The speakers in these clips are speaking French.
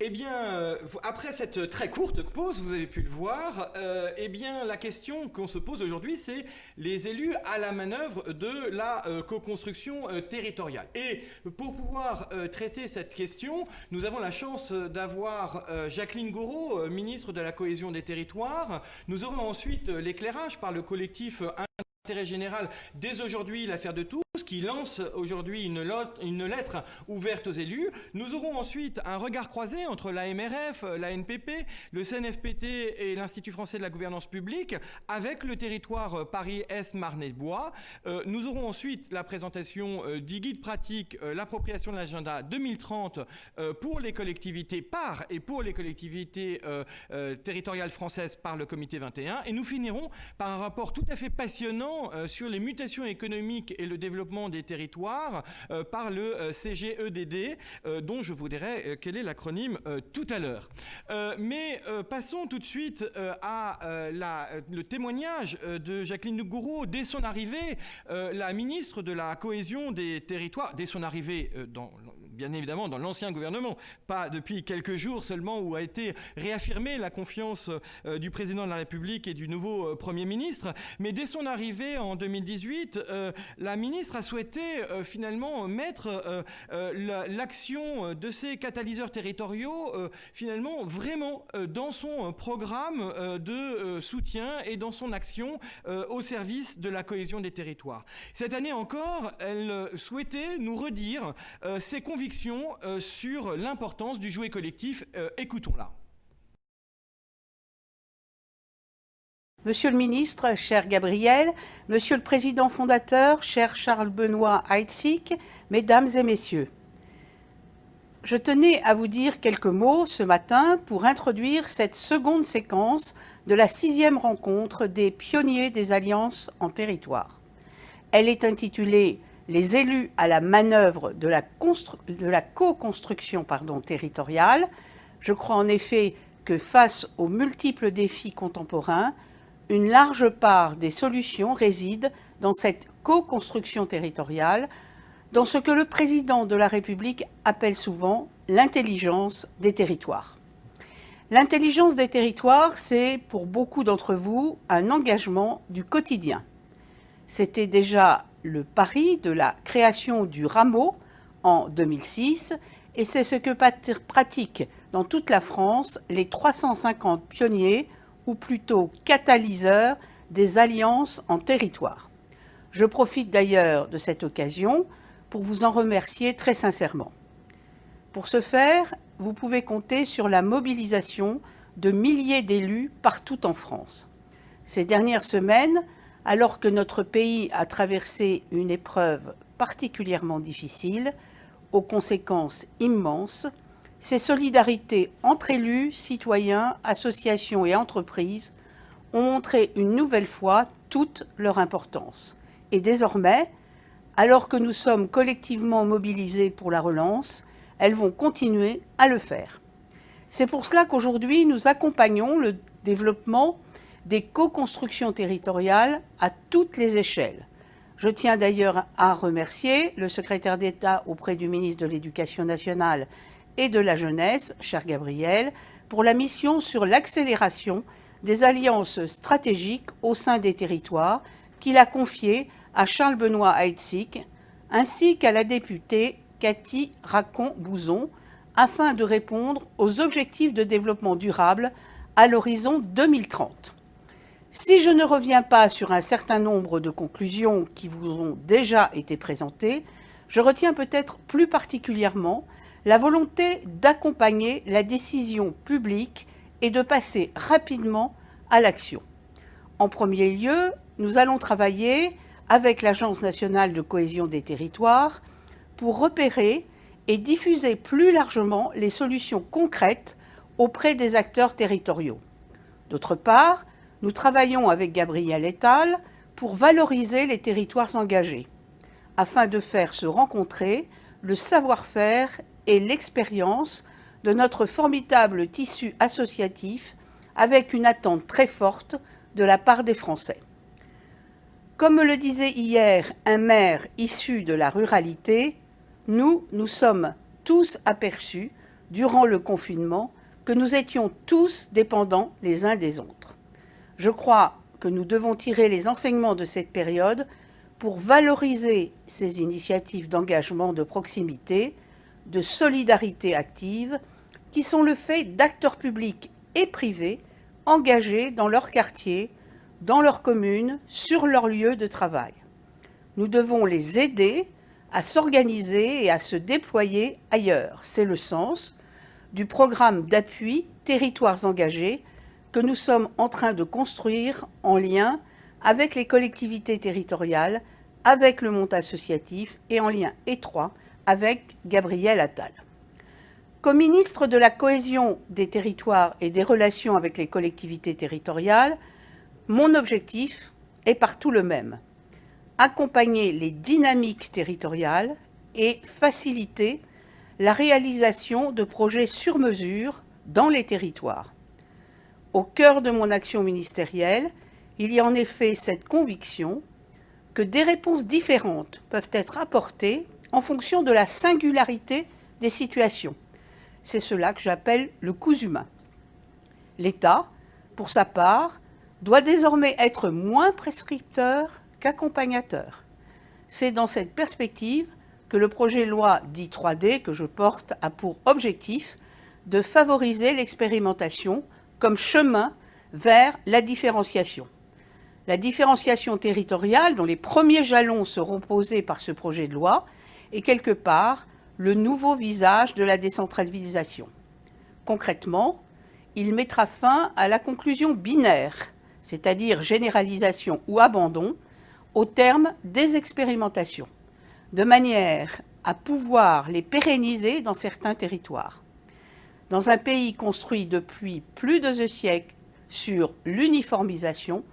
Eh bien, après cette très courte pause, vous avez pu le voir, eh bien, la question qu'on se pose aujourd'hui, c'est les élus à la manœuvre de la co-construction territoriale. Et pour pouvoir traiter cette question, nous avons la chance d'avoir Jacqueline Gouraud, ministre de la Cohésion des Territoires. Nous aurons ensuite l'éclairage par le collectif Intérêt général dès aujourd'hui l'affaire de tous qui lance aujourd'hui une lettre ouverte aux élus. Nous aurons ensuite un regard croisé entre la MRF, la NPP, le CNFPT et l'Institut français de la gouvernance publique avec le territoire Paris-Est, Marne et Bois. Nous aurons ensuite la présentation du guide pratique, l'appropriation de l'agenda 2030 pour les collectivités par et pour les collectivités territoriales françaises par le comité 21. Et nous finirons par un rapport tout à fait passionnant sur les mutations économiques et le développement des territoires par le CGEDD, dont je vous dirai quel est l'acronyme tout à l'heure. Mais passons tout de suite à le témoignage de Jacqueline Gouraud. Dès son arrivée, la ministre de la Cohésion des Territoires, dès son arrivée bien évidemment dans l'ancien gouvernement, pas depuis quelques jours seulement où a été réaffirmée la confiance du président de la République et du nouveau Premier ministre, mais dès son arrivée en 2018, la ministre a souhaité finalement mettre l'action de ces catalyseurs territoriaux finalement vraiment dans son programme de soutien et dans son action au service de la cohésion des territoires. Cette année encore, elle souhaitait nous redire ses convictions sur l'importance du jouet collectif. Écoutons-la. Monsieur le ministre, cher Gabriel, Monsieur le Président fondateur, cher Charles-Benoît Heidsieck, Mesdames et Messieurs, je tenais à vous dire quelques mots ce matin pour introduire cette seconde séquence de la 6e rencontre des pionniers des alliances en territoire. Elle est intitulée « Les élus à la manœuvre de la co-construction territoriale ». Je crois en effet que face aux multiples défis contemporains, une large part des solutions réside dans cette co-construction territoriale, dans ce que le président de la République appelle souvent l'intelligence des territoires. L'intelligence des territoires, c'est pour beaucoup d'entre vous un engagement du quotidien. C'était déjà le pari de la création du rameau en 2006 et c'est ce que pratiquent dans toute la France les 350 pionniers ou plutôt catalyseurs des alliances en territoire. Je profite d'ailleurs de cette occasion pour vous en remercier très sincèrement. Pour ce faire, vous pouvez compter sur la mobilisation de milliers d'élus partout en France. Ces dernières semaines, alors que notre pays a traversé une épreuve particulièrement difficile, aux conséquences immenses, ces solidarités entre élus, citoyens, associations et entreprises ont montré une nouvelle fois toute leur importance. Et désormais, alors que nous sommes collectivement mobilisés pour la relance, elles vont continuer à le faire. C'est pour cela qu'aujourd'hui, nous accompagnons le développement des co-constructions territoriales à toutes les échelles. Je tiens d'ailleurs à remercier le secrétaire d'État auprès du ministre de l'Éducation nationale et de la Jeunesse, cher Gabriel, pour la mission sur l'accélération des alliances stratégiques au sein des territoires qu'il a confiée à Charles-Benoît Heidsieck, ainsi qu'à la députée Cathy Racon-Bouzon, afin de répondre aux objectifs de développement durable à l'horizon 2030. Si je ne reviens pas sur un certain nombre de conclusions qui vous ont déjà été présentées, je retiens peut-être plus particulièrement la volonté d'accompagner la décision publique et de passer rapidement à l'action. En premier lieu, nous allons travailler avec l'Agence nationale de cohésion des territoires pour repérer et diffuser plus largement les solutions concrètes auprès des acteurs territoriaux. D'autre part, nous travaillons avec Gabriel Attal pour valoriser les territoires engagés, afin de faire se rencontrer le savoir-faire et l'expérience de notre formidable tissu associatif avec une attente très forte de la part des Français. Comme me le disait hier un maire issu de la ruralité, nous sommes tous aperçus durant le confinement, que nous étions tous dépendants les uns des autres. Je crois que nous devons tirer les enseignements de cette période pour valoriser ces initiatives d'engagement de proximité, de solidarité active, qui sont le fait d'acteurs publics et privés engagés dans leur quartier, dans leur commune, sur leur lieu de travail. Nous devons les aider à s'organiser et à se déployer ailleurs. C'est le sens du programme d'appui Territoires engagés que nous sommes en train de construire en lien avec les collectivités territoriales, avec le monde associatif et en lien étroit avec Gabriel Attal. Comme ministre de la Cohésion des territoires et des relations avec les collectivités territoriales, mon objectif est partout le même: accompagner les dynamiques territoriales et faciliter la réalisation de projets sur mesure dans les territoires. Au cœur de mon action ministérielle, il y a en effet cette conviction que des réponses différentes peuvent être apportées en fonction de la singularité des situations. C'est cela que j'appelle le cousu humain. L'État, pour sa part, doit désormais être moins prescripteur qu'accompagnateur. C'est dans cette perspective que le projet de loi dit 3D que je porte a pour objectif de favoriser l'expérimentation comme chemin vers la différenciation. La différenciation territoriale, dont les premiers jalons seront posés par ce projet de loi, est quelque part le nouveau visage de la décentralisation. Concrètement, il mettra fin à la conclusion binaire, c'est-à-dire généralisation ou abandon, au terme des expérimentations, de manière à pouvoir les pérenniser dans certains territoires. Dans un pays construit depuis plus de 2 siècles sur l'uniformisation,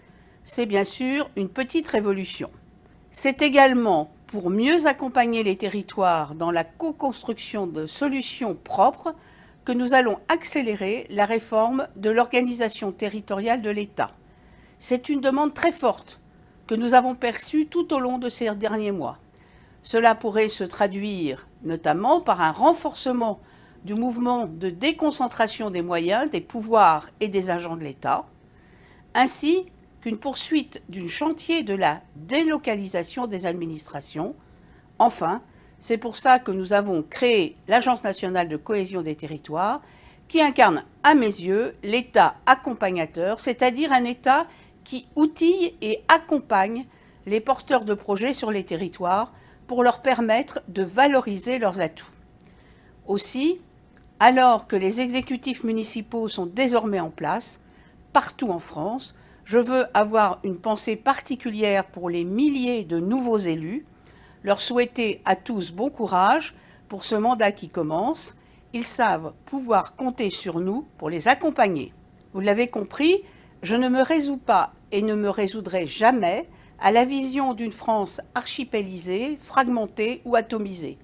c'est bien sûr une petite révolution. C'est également pour mieux accompagner les territoires dans la co-construction de solutions propres que nous allons accélérer la réforme de l'organisation territoriale de l'État. C'est une demande très forte que nous avons perçue tout au long de ces derniers mois. Cela pourrait se traduire notamment par un renforcement du mouvement de déconcentration des moyens, des pouvoirs et des agents de l'État, ainsi qu'une poursuite du chantier de la délocalisation des administrations. Enfin, c'est pour ça que nous avons créé l'Agence nationale de cohésion des territoires, qui incarne, à mes yeux, l'État accompagnateur, c'est-à-dire un État qui outille et accompagne les porteurs de projets sur les territoires pour leur permettre de valoriser leurs atouts. Aussi, alors que les exécutifs municipaux sont désormais en place, partout en France, je veux avoir une pensée particulière pour les milliers de nouveaux élus, leur souhaiter à tous bon courage pour ce mandat qui commence. Ils savent pouvoir compter sur nous pour les accompagner. Vous l'avez compris, je ne me résous pas et ne me résoudrai jamais à la vision d'une France archipélisée, fragmentée ou atomisée.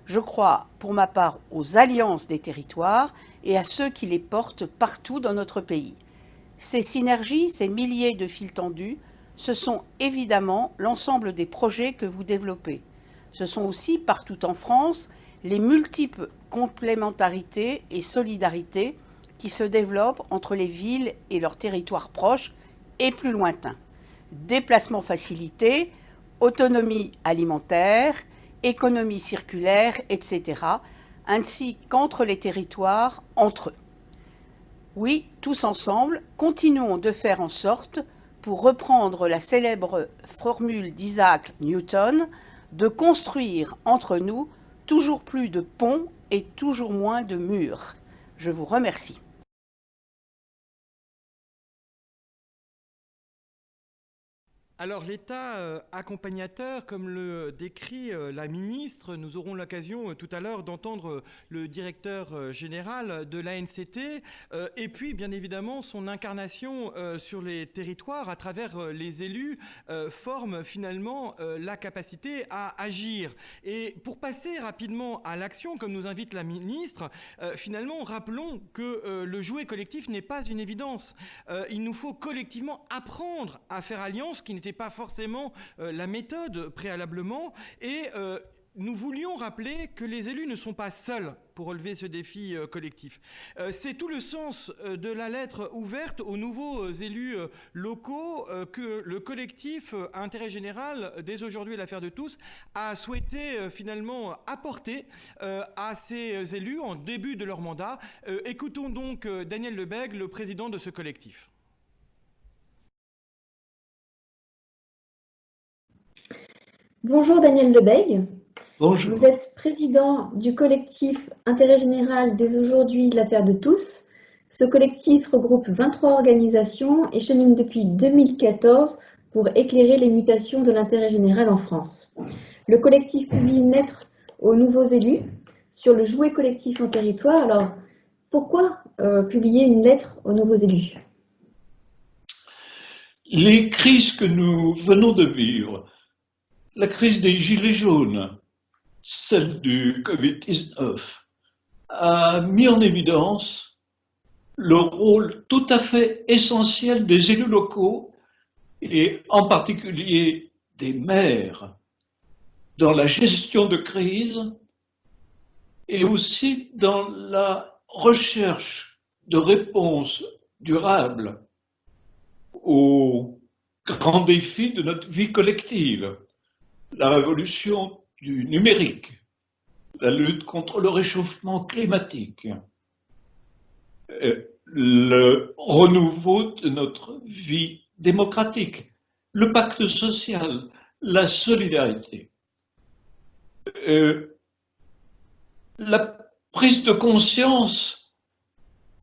Je crois, pour ma part, aux alliances des territoires et à ceux qui les portent partout dans notre pays. Ces synergies, ces milliers de fils tendus, ce sont évidemment l'ensemble des projets que vous développez. Ce sont aussi, partout en France, les multiples complémentarités et solidarités qui se développent entre les villes et leurs territoires proches et plus lointains. Déplacement facilité, autonomie alimentaire, économie circulaire, etc., ainsi qu'entre les territoires, entre eux. Oui, tous ensemble, continuons de faire en sorte, pour reprendre la célèbre formule d'Isaac Newton, de construire entre nous toujours plus de ponts et toujours moins de murs. Je vous remercie. Alors l'État accompagnateur, comme le décrit la ministre, nous aurons l'occasion tout à l'heure d'entendre le directeur général de l'ANCT et puis bien évidemment son incarnation sur les territoires à travers les élus forme finalement la capacité à agir. Et pour passer rapidement à l'action, comme nous invite la ministre, finalement rappelons que le jouet collectif n'est pas une évidence. Il nous faut collectivement apprendre à faire alliance, qui n'était pas forcément la méthode préalablement, et nous voulions rappeler que les élus ne sont pas seuls pour relever ce défi collectif. C'est tout le sens de la lettre ouverte aux nouveaux élus locaux que le collectif Intérêt Général, dès aujourd'hui l'affaire de tous, a souhaité finalement apporter à ces élus en début de leur mandat. Écoutons donc Daniel Lebègue, le président de ce collectif. Bonjour Daniel Lebègue. Bonjour. Vous êtes président du collectif Intérêt Général dès aujourd'hui l'affaire de tous. Ce collectif regroupe 23 organisations et chemine depuis 2014 pour éclairer les mutations de l'intérêt général en France. Le collectif publie une lettre aux nouveaux élus sur le jouet collectif en territoire. Alors, pourquoi publier une lettre aux nouveaux élus? Les crises que nous venons de vivre, la crise des Gilets jaunes, celle du Covid-19, a mis en évidence le rôle tout à fait essentiel des élus locaux et en particulier des maires dans la gestion de crise et aussi dans la recherche de réponses durables aux grands défis de notre vie collective, la révolution du numérique, la lutte contre le réchauffement climatique, le renouveau de notre vie démocratique, le pacte social, la solidarité. La prise de conscience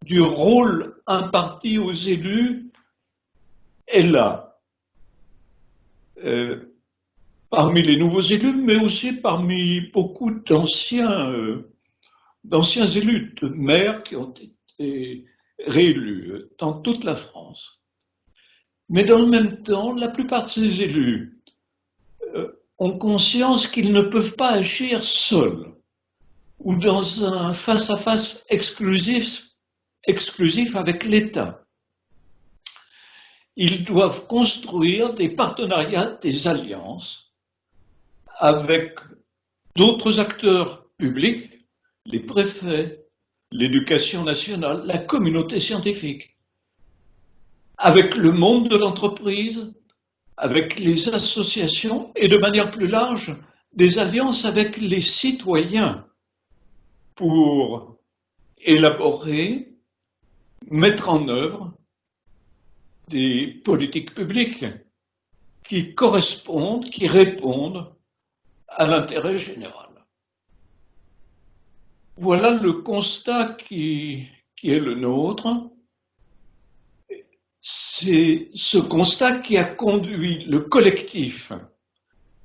du rôle imparti aux élus est là. Parmi les nouveaux élus, mais aussi parmi beaucoup d'anciens élus, de maires qui ont été réélus dans toute la France. Mais dans le même temps, la plupart de ces élus ont conscience qu'ils ne peuvent pas agir seuls ou dans un face-à-face exclusif avec l'État. Ils doivent construire des partenariats, des alliances avec d'autres acteurs publics, les préfets, l'éducation nationale, la communauté scientifique, avec le monde de l'entreprise, avec les associations et de manière plus large, des alliances avec les citoyens pour élaborer, mettre en œuvre des politiques publiques qui correspondent, qui répondent à l'intérêt général. Voilà le constat qui est le nôtre. C'est ce constat qui a conduit le collectif,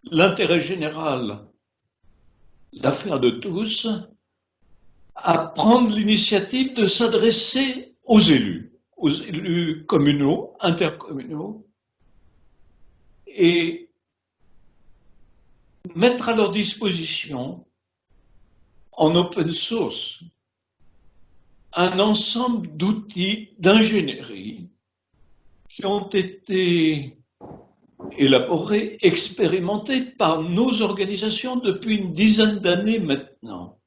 l'intérêt général, l'affaire de tous, à prendre l'initiative de s'adresser aux élus communaux, intercommunaux, et mettre à leur disposition, en open source, un ensemble d'outils d'ingénierie qui ont été élaborés, expérimentés par nos organisations depuis une dizaine d'années maintenant.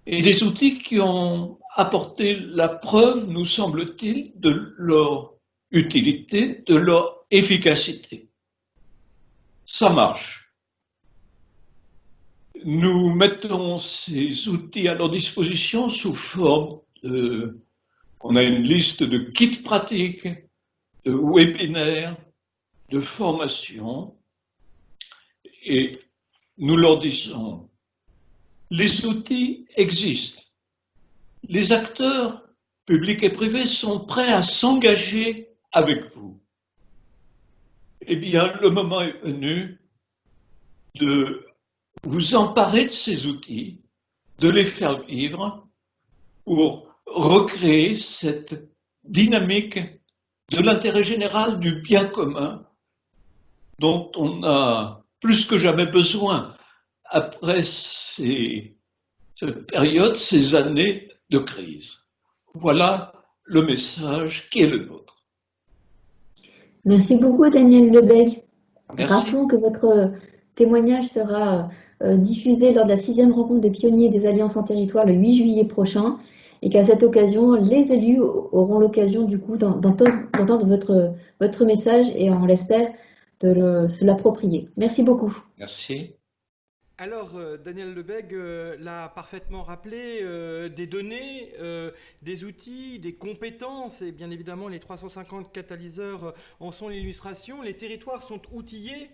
Et des outils qui ont apporté la preuve, nous semble-t-il, de leur utilité, de leur efficacité. Ça marche. Nous mettons ces outils à leur disposition sous forme de... On a une liste de kits pratiques, de webinaires, de formations, et nous leur disons, les outils existent. Les acteurs publics et privés sont prêts à s'engager avec vous. Eh bien, le moment est venu de vous emparer de ces outils, de les faire vivre pour recréer cette dynamique de l'intérêt général, du bien commun dont on a plus que jamais besoin après cette période, ces années de crise. Voilà le message qui est le nôtre. Merci beaucoup Daniel Lebègue. Merci. Rappelons que votre témoignage sera diffusée lors de la 6e rencontre des pionniers des Alliances en territoire le 8 juillet prochain, et qu'à cette occasion, les élus auront l'occasion du coup d'entendre votre message et on l'espère de se l'approprier. Merci beaucoup. Merci. Alors, Daniel Lebègue l'a parfaitement rappelé, des données, des outils, des compétences, et bien évidemment les 350 catalyseurs en sont l'illustration. Les territoires sont outillés,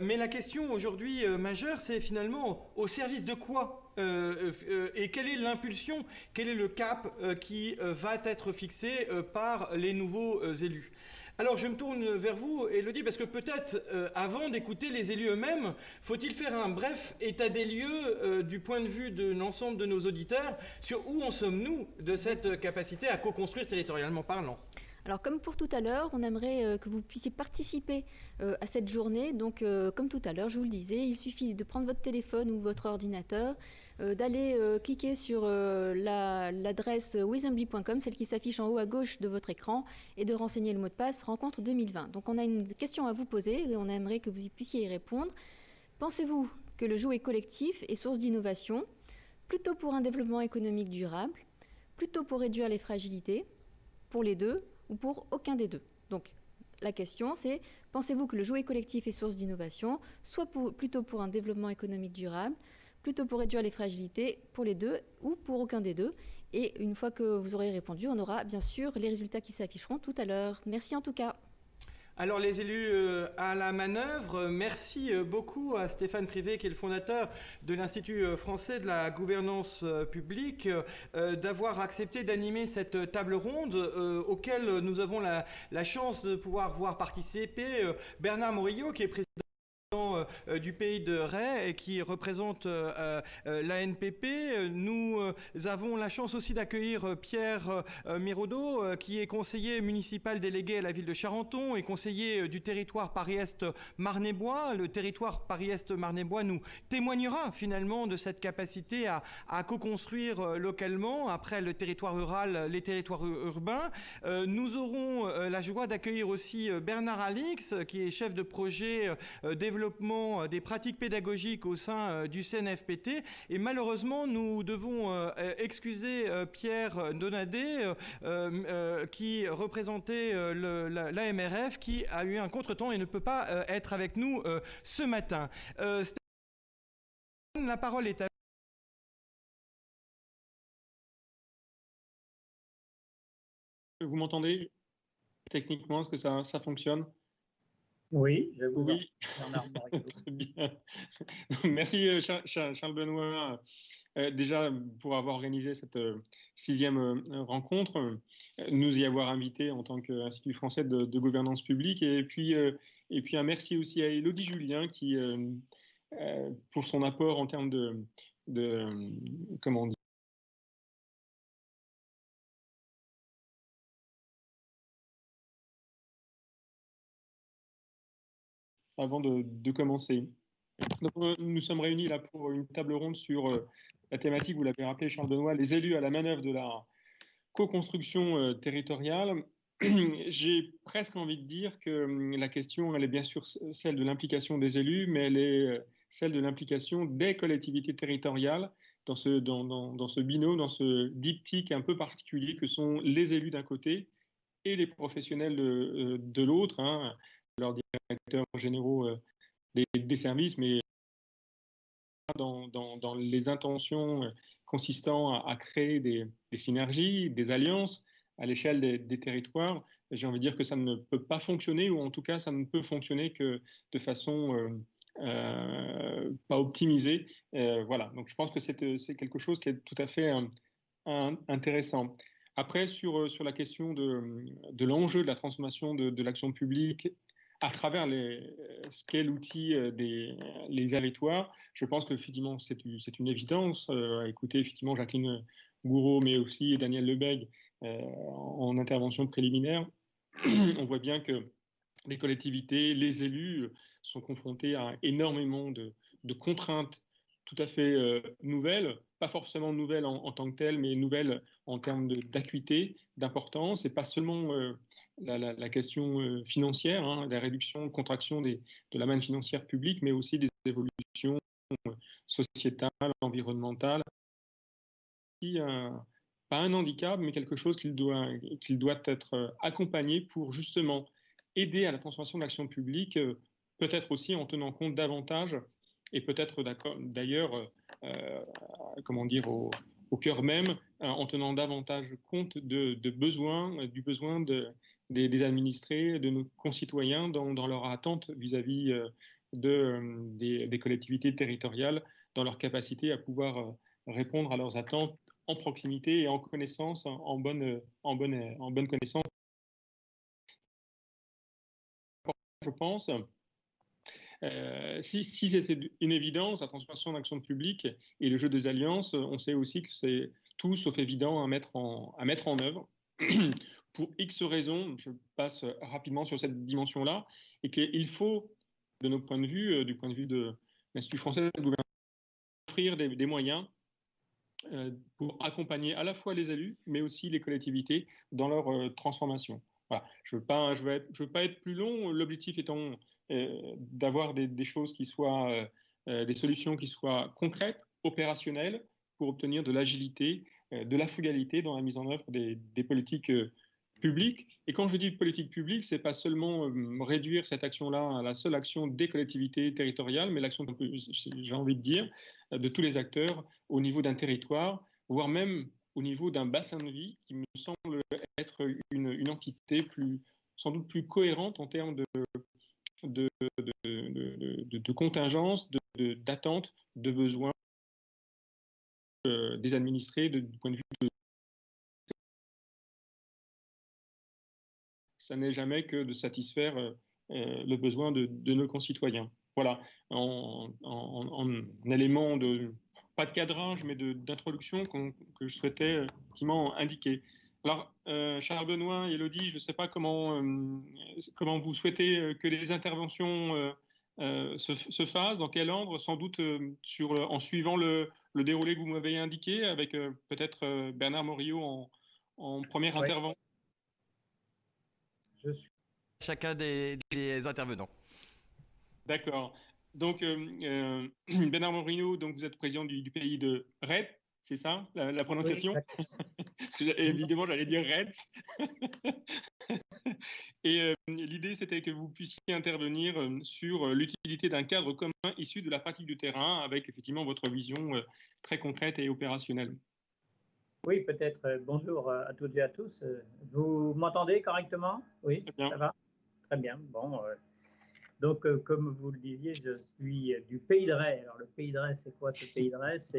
mais la question aujourd'hui majeure, c'est finalement au service de quoi et quelle est l'impulsion, quel est le cap qui va être fixé par les nouveaux élus. Alors je me tourne vers vous, Élodie, parce que peut-être avant d'écouter les élus eux-mêmes, faut-il faire un bref état des lieux du point de vue de l'ensemble de nos auditeurs sur où en sommes-nous de cette capacité à co-construire territorialement parlant. Alors comme pour tout à l'heure, on aimerait que vous puissiez participer à cette journée. Donc comme tout à l'heure, je vous le disais, il suffit de prendre votre téléphone ou votre ordinateur, d'aller cliquer sur l'adresse wisambly.com, celle qui s'affiche en haut à gauche de votre écran, et de renseigner le mot de passe rencontre 2020. Donc on a une question à vous poser et on aimerait que vous y puissiez y répondre. Pensez-vous que le jouet collectif est source d'innovation, plutôt pour un développement économique durable, plutôt pour réduire les fragilités, pour les deux ou pour aucun des deux? Donc la question c'est, pensez-vous que le jouet collectif est source d'innovation, soit plutôt pour un développement économique durable, plutôt pour réduire les fragilités, pour les deux ou pour aucun des deux? Et une fois que vous aurez répondu, on aura bien sûr les résultats qui s'afficheront tout à l'heure. Merci en tout cas. Alors les élus à la manœuvre, merci beaucoup à Stéphane Privé qui est le fondateur de l'Institut français de la gouvernance publique d'avoir accepté d'animer cette table ronde auquel nous avons la chance de pouvoir voir participer Bernard Morillo qui est président du pays de Ray et qui représente l'ANPP. Nous avons la chance aussi d'accueillir Pierre Miraudot qui est conseiller municipal délégué à la ville de Charenton et conseiller du territoire Paris-Est Marne-et-Bois. Le territoire Paris-Est Marne-et-Bois nous témoignera finalement de cette capacité à co-construire localement après le territoire rural, les territoires urbains. Nous aurons la joie d'accueillir aussi Bernard Alix qui est chef de projet développement des pratiques pédagogiques au sein du CNFPT. Et malheureusement, nous devons excuser Pierre Donadet qui représentait l'AMRF qui a eu un contretemps et ne peut pas être avec nous ce matin. Stéphane, la parole est à vous. Vous m'entendez techniquement? Est-ce que ça fonctionne? Oui, je vous Oui. Très bien. Merci Charles Benoît déjà pour avoir organisé cette 6e rencontre, nous y avoir invités en tant qu'Institut français de gouvernance publique, et puis un merci aussi à Élodie Julien qui pour son apport en termes de comment on dit, avant de commencer. Donc, nous sommes réunis là pour une table ronde sur la thématique, vous l'avez rappelé Charles Benoît, les élus à la manœuvre de la co-construction territoriale. J'ai presque envie de dire que la question, elle est bien sûr celle de l'implication des élus, mais elle est celle de l'implication des collectivités territoriales dans ce binôme, dans ce diptyque un peu particulier que sont les élus d'un côté et les professionnels de l'autre, hein, leurs directeurs généraux des services, mais dans les intentions consistant à créer des synergies, des alliances à l'échelle des territoires. J'ai envie de dire que ça ne peut pas fonctionner, ou en tout cas ça ne peut fonctionner que de façon pas optimisée. Voilà, donc je pense que c'est quelque chose qui est tout à fait intéressant. Après, sur la question de l'enjeu de la transformation de l'action publique à travers ce qu'est l'outil les territoires, je pense qu'effectivement c'est une évidence. Écoutez, effectivement, Jacqueline Gouraud, mais aussi Daniel Lebègue en intervention préliminaire, on voit bien que les collectivités, les élus sont confrontés à énormément de contraintes tout à fait nouvelles, pas forcément nouvelles en tant que telles, mais nouvelles en termes d'acuité, d'importance, et pas seulement la question financière, hein, la réduction, contraction de la manne financière publique, mais aussi des évolutions sociétale, environnementale, pas un handicap, mais quelque chose qu'il doit être accompagné pour justement aider à la transformation de l'action publique, peut-être aussi en tenant compte davantage, et peut-être d'ailleurs, comment dire, au cœur même, en tenant davantage compte du besoin des administrés, de nos concitoyens dans leur attente vis-à-vis des collectivités territoriales, dans leur capacité à pouvoir répondre à leurs attentes en proximité et en connaissance, en bonne connaissance. Je pense, si c'est une évidence, la transformation d'action publique et le jeu des alliances, on sait aussi que c'est tout sauf évident à mettre en œuvre. Pour X raisons, je passe rapidement sur cette dimension-là, et qu'il faut, de notre point de vue, du point de vue de l'Institut français de gouvernement, offrir des moyens pour accompagner à la fois les élus, mais aussi les collectivités dans leur transformation. Voilà. Je veux pas être plus long, l'objectif étant d'avoir des choses qui soient, des solutions qui soient concrètes, opérationnelles, pour obtenir de l'agilité, de la frugalité dans la mise en œuvre des politiques publiques. Et quand je dis politique publique, c'est pas seulement réduire cette action-là à la seule action des collectivités territoriales, mais l'action, j'ai envie de dire, de tous les acteurs au niveau d'un territoire, voire même au niveau d'un bassin de vie qui me semble être une entité sans doute plus cohérente en termes de contingence, d'attente, de besoins des administrés, du point de vue de... Ça n'est jamais que de satisfaire le besoin de nos concitoyens. Voilà, en élément pas de cadrage, mais d'introduction que je souhaitais effectivement indiquer. Alors, Charles Benoît, Élodie, je ne sais pas comment vous souhaitez que les interventions se fassent, dans quel ordre, sans doute en suivant le déroulé que vous m'avez indiqué, avec peut-être Bernard Morillo en première intervention. Je suis Chacun des intervenants. D'accord. Donc, Bernard Morillo, donc vous êtes président du pays de Retz, c'est ça, la prononciation? Oui, parce que évidemment, j'allais dire Retz. Et l'idée, c'était que vous puissiez intervenir sur l'utilité d'un cadre commun issu de la pratique du terrain, avec effectivement votre vision très concrète et opérationnelle. Oui, peut-être. Bonjour à toutes et à tous. Vous m'entendez correctement? Oui, ça va? Très bien. Bon, donc, comme vous le disiez, je suis du pays de Retz. Alors, le pays de Retz, c'est quoi ce pays de Retz?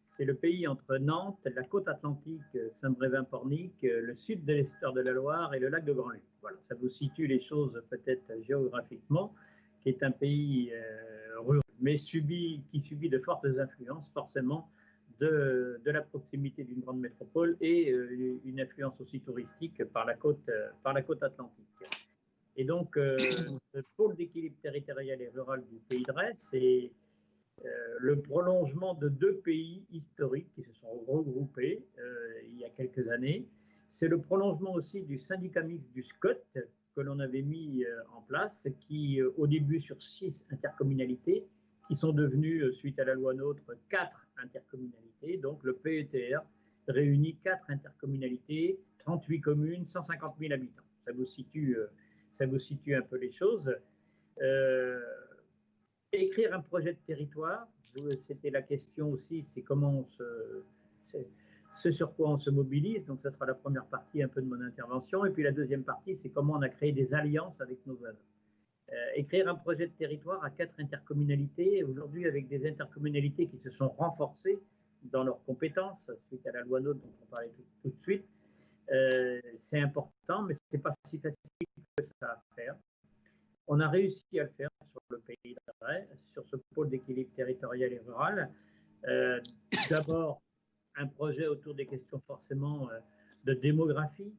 C'est le pays entre Nantes, la côte atlantique, Saint-Brévin-Pornic, le sud de l'estuaire de la Loire et le lac de Grandlieu. Voilà, ça vous situe les choses peut-être géographiquement, qui est un pays rural, mais qui subit de fortes influences, forcément, de la proximité d'une grande métropole et une influence aussi touristique par la côte atlantique. Et donc, ce pôle d'équilibre territorial et rural du pays de Retz, c'est le prolongement de deux pays historiques qui se sont regroupés il y a quelques années. C'est le prolongement aussi du syndicat mixte du SCOT que l'on avait mis en place, qui au début sur 6 intercommunalités, qui sont devenues, suite à la loi NOTRe, 4 intercommunalités. Donc le PETR réunit 4 intercommunalités, 38 communes, 150 000 habitants. Ça vous situe un peu les choses. Écrire un projet de territoire, c'était la question aussi, c'est comment ce sur quoi on se mobilise. Donc ça sera la première partie un peu de mon intervention. Et puis la deuxième partie, c'est comment on a créé des alliances avec nos voisins. Écrire un projet de territoire à 4 intercommunalités, aujourd'hui avec des intercommunalités qui se sont renforcées dans leurs compétences, suite à la loi NOTRe dont on parlait tout de suite, c'est important, mais ce n'est pas si facile que ça à faire. On a réussi à le faire sur le pays de Retz, sur ce pôle d'équilibre territorial et rural. D'abord, un projet autour des questions forcément de démographie.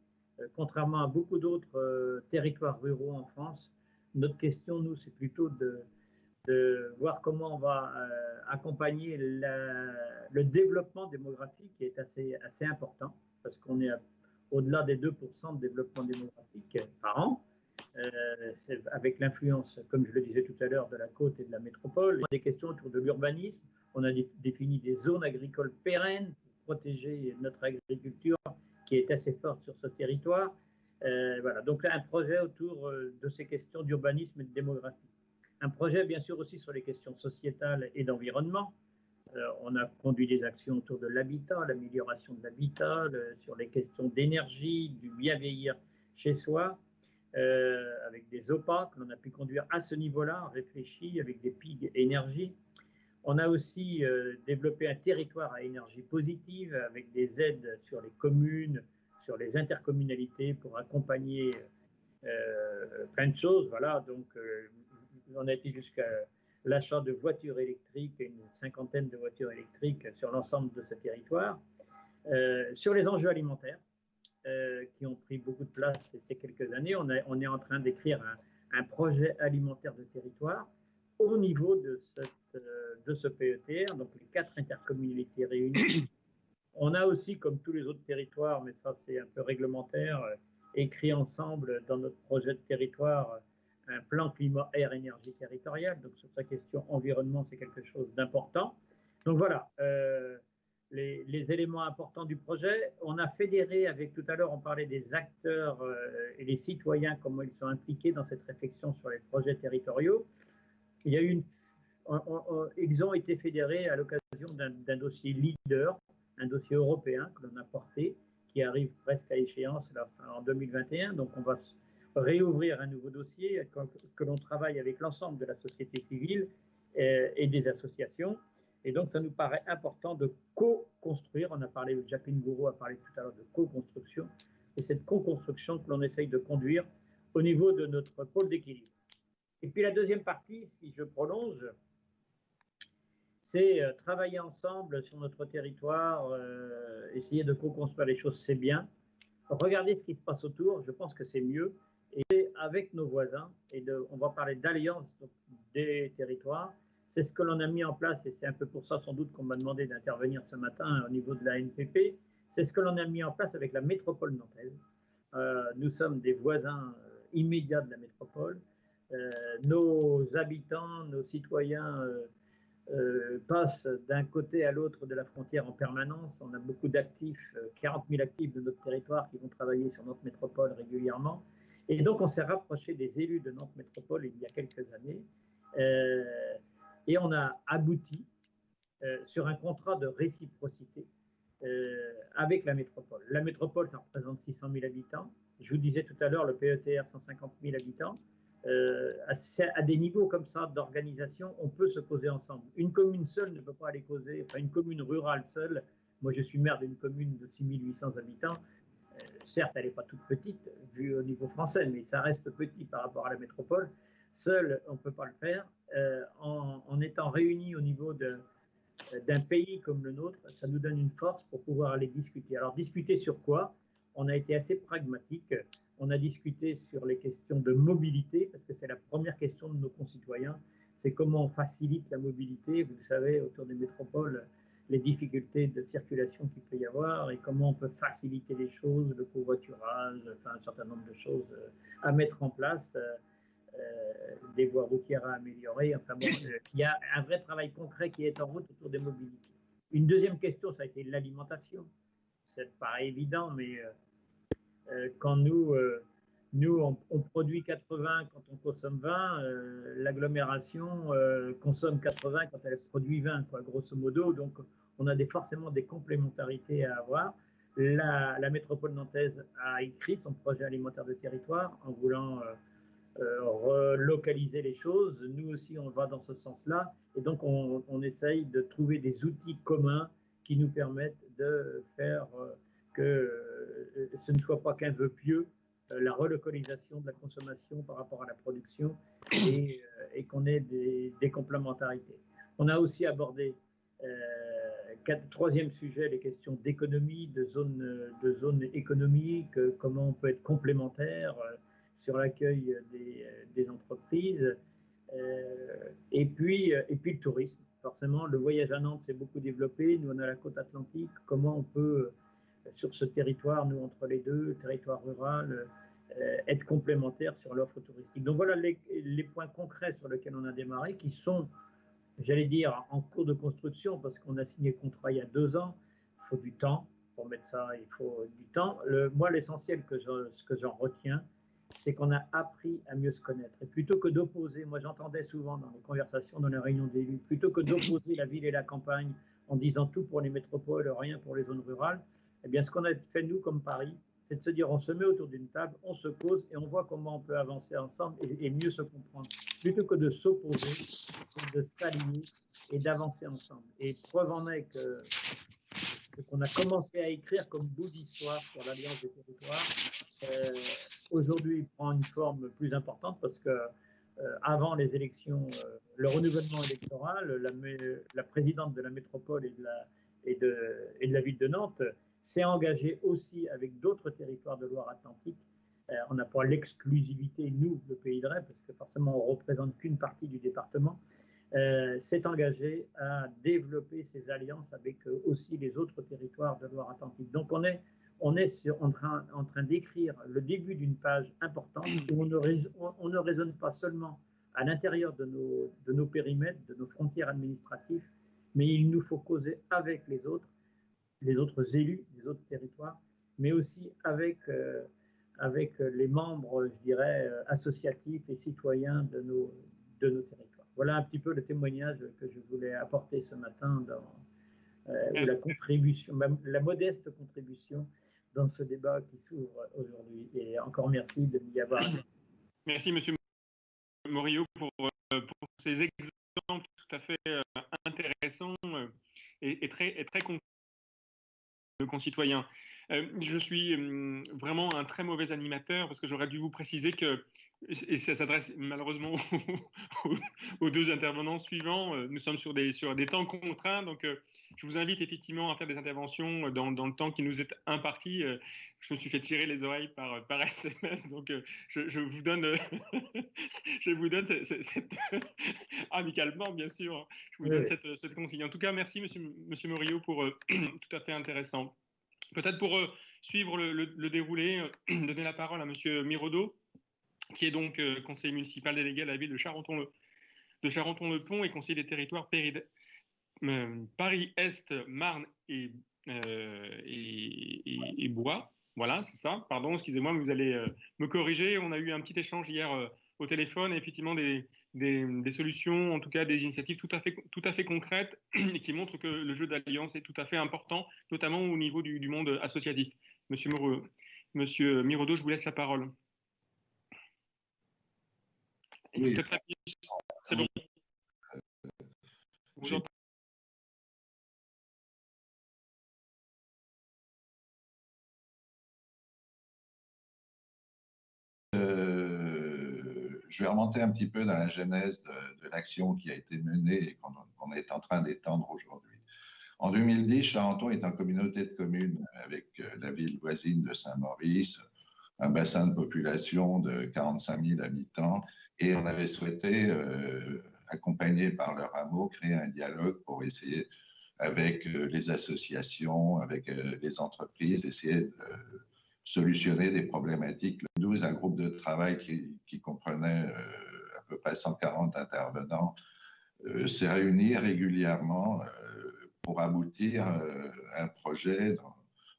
Contrairement à beaucoup d'autres territoires ruraux en France, notre question, nous, c'est plutôt de voir comment on va accompagner le développement démographique qui est assez important, parce qu'on est au-delà des 2% de développement démographique par an. avec l'influence, comme je le disais tout à l'heure, de la côte et de la métropole. Des questions autour de l'urbanisme. On a défini des zones agricoles pérennes pour protéger notre agriculture qui est assez forte sur ce territoire. Voilà, donc là, un projet autour de ces questions d'urbanisme et de démographie. Un projet, bien sûr, aussi sur les questions sociétales et d'environnement. On a conduit des actions autour de l'habitat, l'amélioration de l'habitat, sur les questions d'énergie, du bien vieillir chez soi, avec des OPA que l'on a pu conduire à ce niveau-là, réfléchi avec des PIG énergie. On a aussi développé un territoire à énergie positive avec des aides sur les communes, sur les intercommunalités pour accompagner plein de choses. Voilà, donc on a été jusqu'à l'achat de voitures électriques, une cinquantaine de voitures électriques sur l'ensemble de ce territoire. Sur les enjeux alimentaires, qui ont pris beaucoup de place ces quelques années, on est en train d'écrire un projet alimentaire de territoire au niveau de ce PETR, donc les 4 intercommunalités réunies. On a aussi, comme tous les autres territoires, mais ça c'est un peu réglementaire, écrit ensemble dans notre projet de territoire un plan climat, air, énergie territorial. Donc sur sa question environnement, c'est quelque chose d'important. Donc voilà, les éléments importants du projet. On a fédéré avec, tout à l'heure, on parlait des acteurs et les citoyens, comment ils sont impliqués dans cette réflexion sur les projets territoriaux. Il y a eu ils ont été fédérés à l'occasion d'un dossier leader, un dossier européen que l'on a porté, qui arrive presque à échéance là, en 2021. Donc on va réouvrir un nouveau dossier, que l'on travaille avec l'ensemble de la société civile et des associations. Et donc ça nous paraît important de co-construire. On a parlé, Jacqueline Gouraud a parlé tout à l'heure de co-construction. C'est cette co-construction que l'on essaye de conduire au niveau de notre pôle d'équilibre. Et puis la deuxième partie, si je prolonge, c'est travailler ensemble sur notre territoire, essayer de co-construire les choses, c'est bien. Regardez ce qui se passe autour, je pense que c'est mieux. Et avec nos voisins, on va parler d'alliance des territoires, c'est ce que l'on a mis en place, et c'est un peu pour ça sans doute qu'on m'a demandé d'intervenir ce matin au niveau de la NPP, c'est ce que l'on a mis en place avec la métropole nantaise. Nous sommes des voisins immédiats de la métropole. Nos habitants, nos citoyens passent d'un côté à l'autre de la frontière en permanence. On a beaucoup d'actifs, 40 000 actifs de notre territoire qui vont travailler sur notre métropole régulièrement. Et donc, on s'est rapproché des élus de Nantes Métropole il y a quelques années et on a abouti sur un contrat de réciprocité avec la métropole. La métropole, ça représente 600 000 habitants. Je vous disais tout à l'heure, le PETR, 150 000 habitants. À des niveaux comme ça d'organisation, on peut se causer ensemble. Une commune seule ne peut pas aller causer, enfin une commune rurale seule. Moi, je suis maire d'une commune de 6 800 habitants. Certes, elle n'est pas toute petite, vue au niveau français, mais ça reste petit par rapport à la métropole. Seul, on ne peut pas le faire. En étant réunis au niveau d'un pays comme le nôtre, ça nous donne une force pour pouvoir aller discuter. Alors, discuter sur quoi? On a été assez pragmatique. On a discuté sur les questions de mobilité, parce que c'est la première question de nos concitoyens. C'est comment on facilite la mobilité. Vous le savez, autour des métropoles, les difficultés de circulation qu'il peut y avoir et comment on peut faciliter les choses, le covoiturage, enfin un certain nombre de choses à mettre en place, des voies routières à améliorer. Enfin bon, il y a un vrai travail concret qui est en route autour des mobilités. Une deuxième question, ça a été l'alimentation. Ça paraît évident, mais quand nous on produit 80 quand on consomme 20, l'agglomération consomme 80 quand elle produit 20, quoi, grosso modo. Donc, on a forcément des complémentarités à avoir. La métropole nantaise a écrit son projet alimentaire de territoire en voulant relocaliser les choses. Nous aussi, on va dans ce sens-là. Et donc, on essaye de trouver des outils communs qui nous permettent de faire que ce ne soit pas qu'un vœu pieux, la relocalisation de la consommation par rapport à la production et qu'on ait des complémentarités. On a aussi abordé, troisième sujet, les questions d'économie, de zones économiques, comment on peut être complémentaire sur l'accueil des entreprises, et puis le tourisme. Forcément, le voyage à Nantes s'est beaucoup développé. Nous, on a la côte atlantique. Comment on peut, sur ce territoire, nous, entre les deux, territoire rural, être complémentaires sur l'offre touristique. Donc voilà les points concrets sur lesquels on a démarré, qui sont, j'allais dire, en cours de construction, parce qu'on a signé le contrat il y a 2 ans. Il faut du temps pour mettre ça, il faut du temps. Moi, l'essentiel ce que j'en retiens, c'est qu'on a appris à mieux se connaître. Et plutôt que d'opposer, moi j'entendais souvent dans les conversations, dans les réunions d'élus, plutôt que d'opposer la ville et la campagne en disant tout pour les métropoles, rien pour les zones rurales, eh bien ce qu'on a fait nous comme Paris, c'est de se dire on se met autour d'une table, on se pose et on voit comment on peut avancer ensemble et mieux se comprendre. Plutôt que de s'opposer, de s'aligner et d'avancer ensemble. Et preuve en est que ce qu'on a commencé à écrire comme bout d'histoire sur l'Alliance des territoires, aujourd'hui prend une forme plus importante parce que avant les élections, le renouvellement électoral, la présidente de la métropole et de la ville de Nantes s'est engagée aussi avec d'autres territoires de Loire-Atlantique. On n'a pas l'exclusivité, nous, le Pays de Ré, parce que forcément on ne représente qu'une partie du département, s'est engagé à développer ces alliances avec aussi les autres territoires de Loire-Atlantique. Donc on est en train d'écrire le début d'une page importante où on ne raisonne pas seulement à l'intérieur de nos périmètres, de nos frontières administratives, mais il nous faut causer avec les autres élus des autres territoires, mais aussi avec les membres, je dirais, associatifs et citoyens de nos territoires. Voilà un petit peu le témoignage que je voulais apporter ce matin dans la modeste contribution dans ce débat qui s'ouvre aujourd'hui. Et encore merci de m'y avoir. Merci, Monsieur Morillo, pour ces exemples tout à fait intéressants et très concrets de concitoyens. Je suis vraiment un très mauvais animateur parce que j'aurais dû vous préciser que, et ça s'adresse malheureusement aux 2 intervenants suivants, nous sommes sur des temps contraints, donc je vous invite effectivement à faire des interventions dans le temps qui nous est imparti. Je me suis fait tirer les oreilles par SMS, donc je vous donne, amicalement bien sûr, je vous donne cette consigne. En tout cas, merci Monsieur Morillo pour tout à fait intéressant. Peut-être pour suivre le déroulé, donner la parole à Monsieur Miraudot, qui est donc conseiller municipal délégué à la ville de Charenton-le-Pont et conseiller des territoires Paris-Est, Marne et Bois. Voilà, c'est ça. Pardon, excusez-moi, mais vous allez me corriger. On a eu un petit échange hier au téléphone, et effectivement des solutions, en tout cas des initiatives tout à fait concrètes et qui montrent que le jeu d'alliance est tout à fait important, notamment au niveau du monde associatif. Monsieur Miraudot, je vous laisse la parole. Oui. C'est bon. Vous entendez ? Je vais remonter un petit peu dans la genèse de l'action qui a été menée et qu'on est en train d'étendre aujourd'hui. En 2010, Charenton est en communauté de communes avec la ville voisine de Saint-Maurice, un bassin de population de 45 000 habitants, et on avait souhaité, accompagné par le hameau, créer un dialogue pour essayer, avec les associations, avec les entreprises, essayer de solutionner des problématiques. Le 12, un groupe de travail qui comprenait à peu près 140 intervenants s'est réuni régulièrement pour aboutir à un projet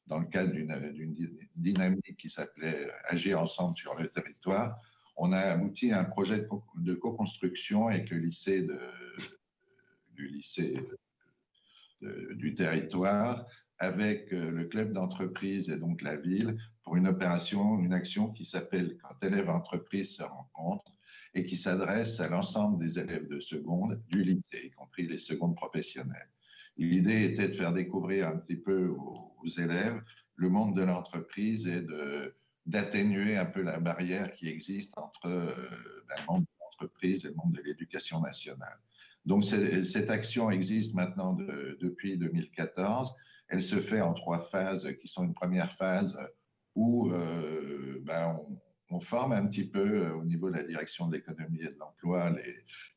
dans le cadre d'une dynamique qui s'appelait Agir ensemble sur le territoire. On a abouti à un projet de co-construction avec le lycée du territoire, avec le club d'entreprise et donc la ville, pour une action qui s'appelle « Quand élèves entreprises se rencontrent » et qui s'adresse à l'ensemble des élèves de seconde du lycée, y compris les secondes professionnelles. L'idée était de faire découvrir un petit peu aux élèves le monde de l'entreprise et d'atténuer un peu la barrière qui existe entre le monde de l'entreprise et le monde de l'éducation nationale. Donc cette action existe maintenant depuis 2014. Elle se fait en 3 phases qui sont une première phase où on forme un petit peu au niveau de la direction de l'économie et de l'emploi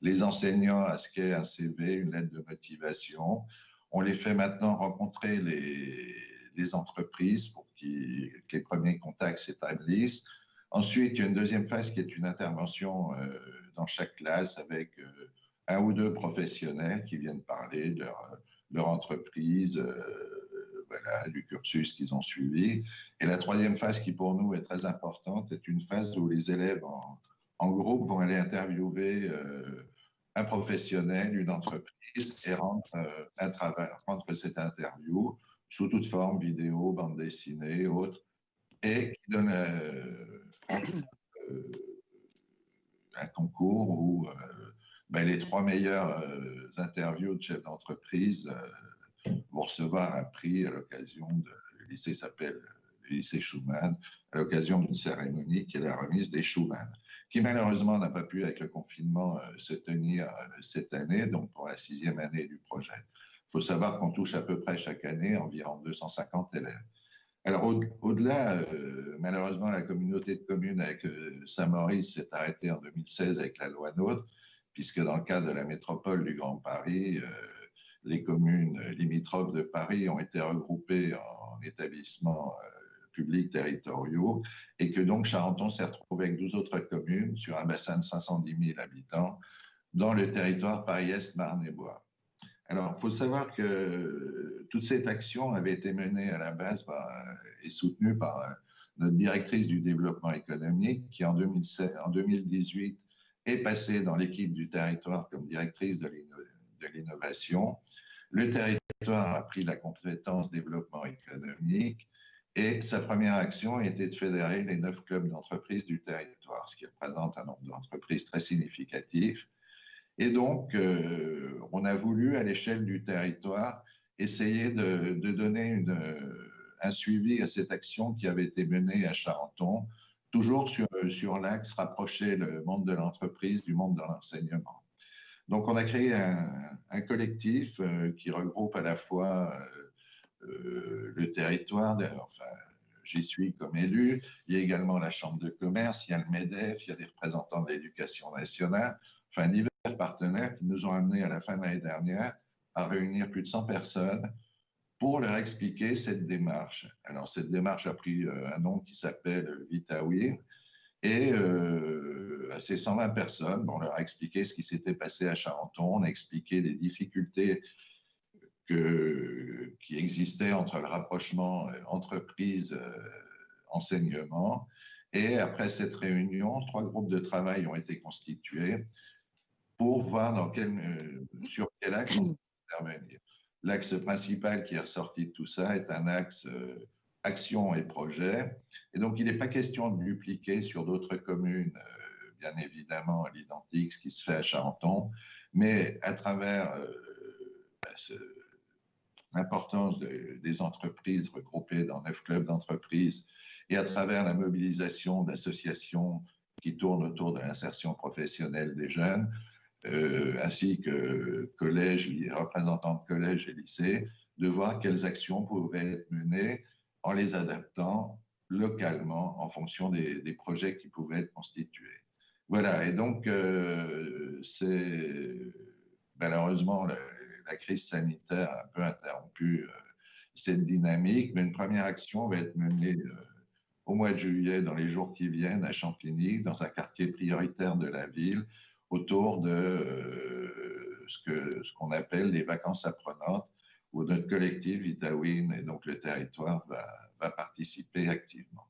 les enseignants à ce qu'est un CV, une lettre de motivation. On les fait maintenant rencontrer les entreprises pour que les premiers contacts s'établissent. Ensuite, il y a une deuxième phase qui est une intervention dans chaque classe avec un ou deux professionnels qui viennent parler de leur entreprise, voilà, du cursus qu'ils ont suivi. Et la troisième phase qui pour nous est très importante est une phase où les élèves en groupe vont aller interviewer un professionnel, une entreprise et rendre cette interview sous toute forme, vidéo, bande dessinée, autre, et qui donne un concours où les 3 meilleures interviews de chefs d'entreprise vont recevoir un prix à l'occasion le lycée s'appelle le lycée Schumann, à l'occasion d'une cérémonie qui est la remise des Schumann, qui malheureusement n'a pas pu, avec le confinement, se tenir cette année, donc pour la 6e année du projet. Il faut savoir qu'on touche à peu près chaque année environ 250 élèves. Alors, au-delà, malheureusement, la communauté de communes avec Saint-Maurice s'est arrêtée en 2016 avec la loi NOTRe, puisque dans le cadre de la métropole du Grand Paris, les communes limitrophes de Paris ont été regroupées en établissements publics territoriaux et que donc Charenton s'est retrouvé avec 12 autres communes sur un bassin de 510 000 habitants dans le territoire Paris-Est, Marne-et-Bois. Alors, il faut savoir que toute cette action avait été menée à la base et soutenue par notre directrice du développement économique qui, en 2018, est passée dans l'équipe du territoire comme directrice de l'innovation. Le territoire a pris la compétence développement économique et sa première action était de fédérer les 9 clubs d'entreprises du territoire, ce qui représente un nombre d'entreprises très significatif. Et donc, on a voulu, à l'échelle du territoire, essayer de donner un suivi à cette action qui avait été menée à Charenton, toujours sur l'axe rapprocher le monde de l'entreprise du monde de l'enseignement. Donc, on a créé un collectif qui regroupe à la fois le territoire, enfin, j'y suis comme élu, il y a également la Chambre de commerce, il y a le MEDEF, il y a des représentants de l'éducation nationale, enfin, divers partenaires qui nous ont amenés à la fin de l'année dernière à réunir plus de 100 personnes pour leur expliquer cette démarche. Alors, cette démarche a pris un nom qui s'appelle VitaWin et à ces 120 personnes, on leur a expliqué ce qui s'était passé à Charenton, on a expliqué les difficultés qui existaient entre le rapprochement entreprise-enseignement. Et après cette réunion, 3 groupes de travail ont été constitués pour voir sur quel axe on peut intervenir. L'axe principal qui est ressorti de tout ça est un axe action et projet. Et donc, il n'est pas question de dupliquer sur d'autres communes, bien évidemment, à l'identique, ce qui se fait à Charenton, mais à travers l'importance des entreprises regroupées dans 9 clubs d'entreprises et à travers la mobilisation d'associations qui tournent autour de l'insertion professionnelle des jeunes, ainsi que collèges, représentants de collèges et lycées, de voir quelles actions pouvaient être menées en les adaptant localement en fonction des projets qui pouvaient être constitués. Voilà, et donc c'est malheureusement la crise sanitaire a un peu interrompu cette dynamique, mais une première action va être menée au mois de juillet, dans les jours qui viennent, à Champigny, dans un quartier prioritaire de la ville, autour de ce qu'on appelle les vacances apprenantes, où notre collectif VitaWin et donc le territoire va participer activement.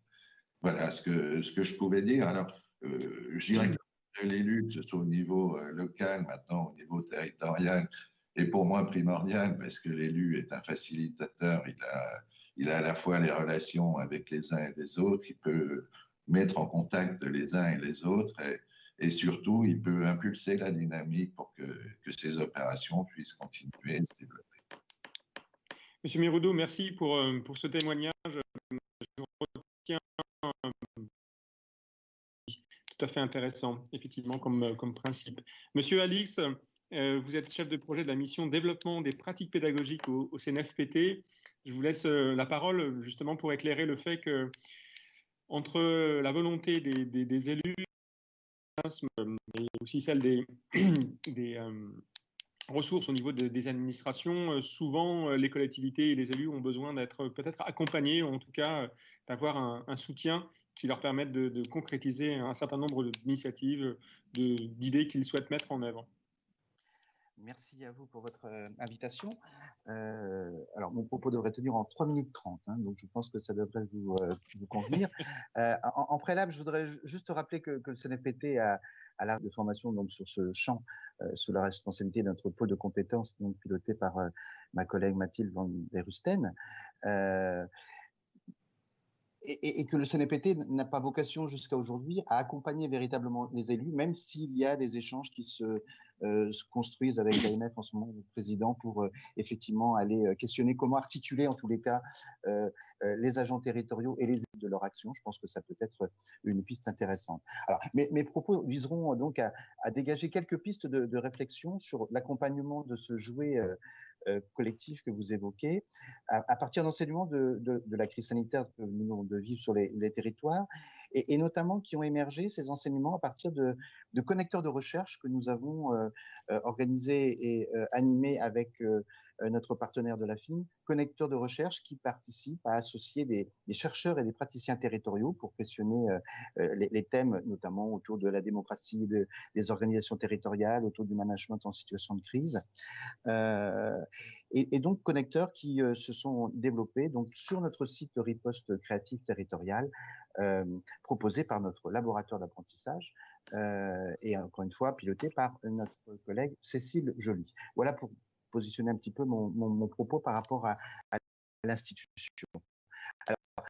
Voilà ce que je pouvais dire. Alors, je dirais que l'élu, que ce soit au niveau local, maintenant au niveau territorial, est pour moi primordial parce que l'élu est un facilitateur. Il a à la fois les relations avec les uns et les autres, il peut mettre en contact les uns et les autres et surtout, il peut impulser la dynamique pour que ces opérations puissent continuer et se développer. Monsieur Miroudot, merci pour ce témoignage. Je retiens tout à fait intéressant, effectivement, comme principe. Monsieur Alix, vous êtes chef de projet de la mission développement des pratiques pédagogiques au CNFPT. Je vous laisse la parole justement pour éclairer le fait que entre la volonté des élus et aussi celle des ressources au niveau des administrations. Souvent, les collectivités et les élus ont besoin d'être peut-être accompagnés, ou en tout cas d'avoir un soutien qui leur permette de concrétiser un certain nombre d'initiatives, d'idées qu'ils souhaitent mettre en œuvre. Merci à vous pour votre invitation. Alors, mon propos devrait tenir en 3 minutes 30, hein, donc je pense que ça devrait vous convenir. En préalable, je voudrais juste rappeler que le CNFPT a l'art de formation donc, sur ce champ, sous la responsabilité de notre pôle de compétences, donc piloté par ma collègue Mathilde Van der Rusten. Et que le CNPT n'a pas vocation jusqu'à aujourd'hui à accompagner véritablement les élus, même s'il y a des échanges qui se construisent avec l'AMF en ce moment, le président, pour effectivement aller questionner comment articuler en tous les cas les agents territoriaux et les élus de leur action. Je pense que ça peut être une piste intéressante. Alors, mes propos viseront donc à dégager quelques pistes de réflexion sur l'accompagnement de ce jouet collectif que vous évoquez, à partir d'enseignements de la crise sanitaire que nous venons de vivre sur les territoires, et notamment qui ont émergé ces enseignements à partir de connecteurs de recherche que nous avons organisés et animés avec notre partenaire de la FIN, connecteurs de recherche qui participent à associer des chercheurs et des praticiens territoriaux pour questionner les thèmes, notamment autour de la démocratie, des organisations territoriales, autour du management en situation de crise. Et donc connecteurs qui se sont développés donc sur notre site de riposte créative territoriale proposé par notre laboratoire d'apprentissage et encore une fois piloté par notre collègue Cécile Joly. Voilà pour positionner un petit peu mon propos par rapport à l'institution. Alors,